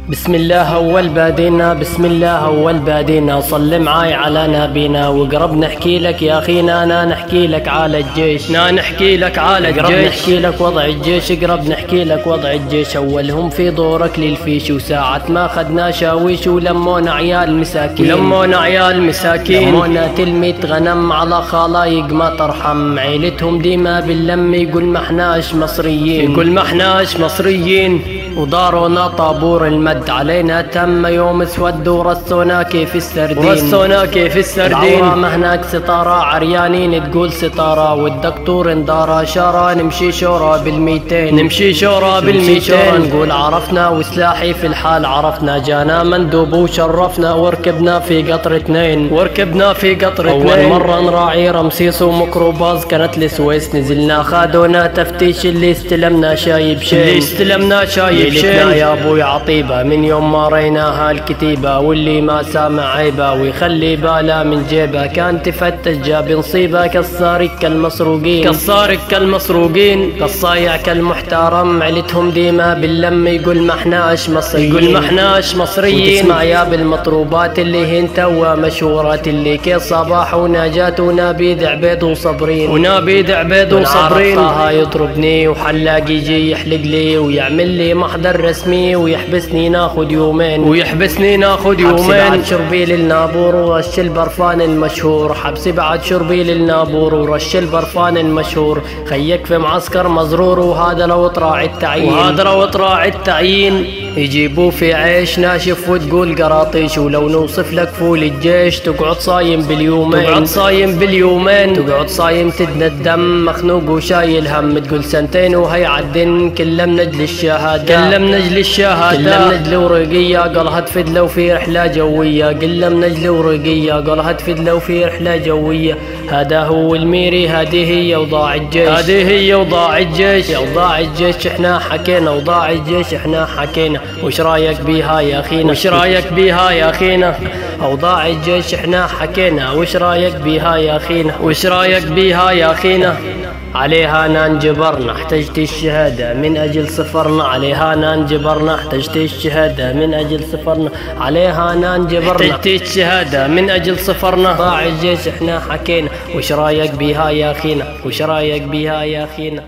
بسم الله أول بادينا، بسم الله أول بادينا، صل معاي على نبينا وقرب نحكي لك يا أخينا، أنا نحكي لك على الجيش، نحكي لك على الجيش، قرب نحكي لك وضع الجيش، قرب نحكي لك وضع الجيش. أولهم في دورك للفيش، وساعة ما خدنا شاويش ولمونا عيال مساكين، لمونا عيال مساكين، لمونا تلميت غنم على خلايق ما ترحم، عيلتهم ديما باللم يقول ما احناش مصريين، يقول ما احناش مصريين. ودارونا طابور المد علينا تم يوم اسود، ورصونا كيف السردين، ورصونا كيف السردين. ما هناك ستارة عريانين تقول ستارة، والدكتور اندارا شارة نمشي شورى بالميتين، نمشي شورى بالميتين. نقول عرفنا وسلاحي في الحال عرفنا، جانا مندوب وشرفنا وركبنا في قطر اثنين، وركبنا في قطر اثنين. أول مرة نراعي رمسيس وميكروباص كانت السويس، نزلنا خادونا تفتيش اللي استلمنا شايب شين، اللي استلمنا شايب شين. يا ابوي عطيبة من يوم ما ريناها الكتيبة، واللي ما سامع عيبة ويخلي باله من جيبه، كان تفتش جاب نصيبه كالسارق كالمسروقين، كالسارق كالمسروقين. كالصايع كالمحترم عيلتهم ديما باللم يقول ما احناش مصريين، يقول ما احناش مصريين. وتسمع يا بالمطروبات اللي هن توا مشهورات، اللي كي صباح ونجاة ونبيذ عبيد وصبرين، ونبيذ عبيد وصبرين. طه يضربني وحلاق يجي يحلق لي ويعمل لي محضر رسمي، ويحبسني ناخد يومين، ويحبسني ناخد يومين. حبسي بعد شربي للنابور ورش البرفان المشهور، حبسي بعد شربي للنابور ورش البرفان المشهور. خيك في معسكر مزرور وهذا لو طراع التعيين، وهذا لو طراع التعيين. يجيبوه في عيش ناشف وتقول قراطيش، ولو نوصف لك فول الجيش تقعد صايم باليومين، تقعد صايم باليومين، تقعد صايم تدنى الدم مخنوق وشايل هم. تقول سنتين وهي عدن كله من اجل الشهاده، كله من اجل الشهاده، كله من اجل ورقيه. قالها تفد لو في رحله جويه، كله من اجل ورقيه. قالها تفد لو في رحله جويه. هذا هو الميري، هذه هي اوضاع الجيش، هذه هي اوضاع الجيش. يا اوضاع الجيش احنا حكينا، اوضاع الجيش احنا حكينا. وش رايك بيها يا اخينا، وش رايك بيها يا اخينا؟ اوضاع الجيش احنا حكينا، وش رايك بيها يا اخينا، وش رايك بيها يا اخينا؟ عليها ننجبرنا احتجت الشهادة من أجل سفرنا، عليها ننجبرنا احتجت الشهادة من أجل سفرنا، عليها ننجبرنا احتجت الشهادة من أجل سفرنا. ضاع الجيش احنا حكينا، وش رايك بيها يا أخينا، وش رايك بيها يا أخينا؟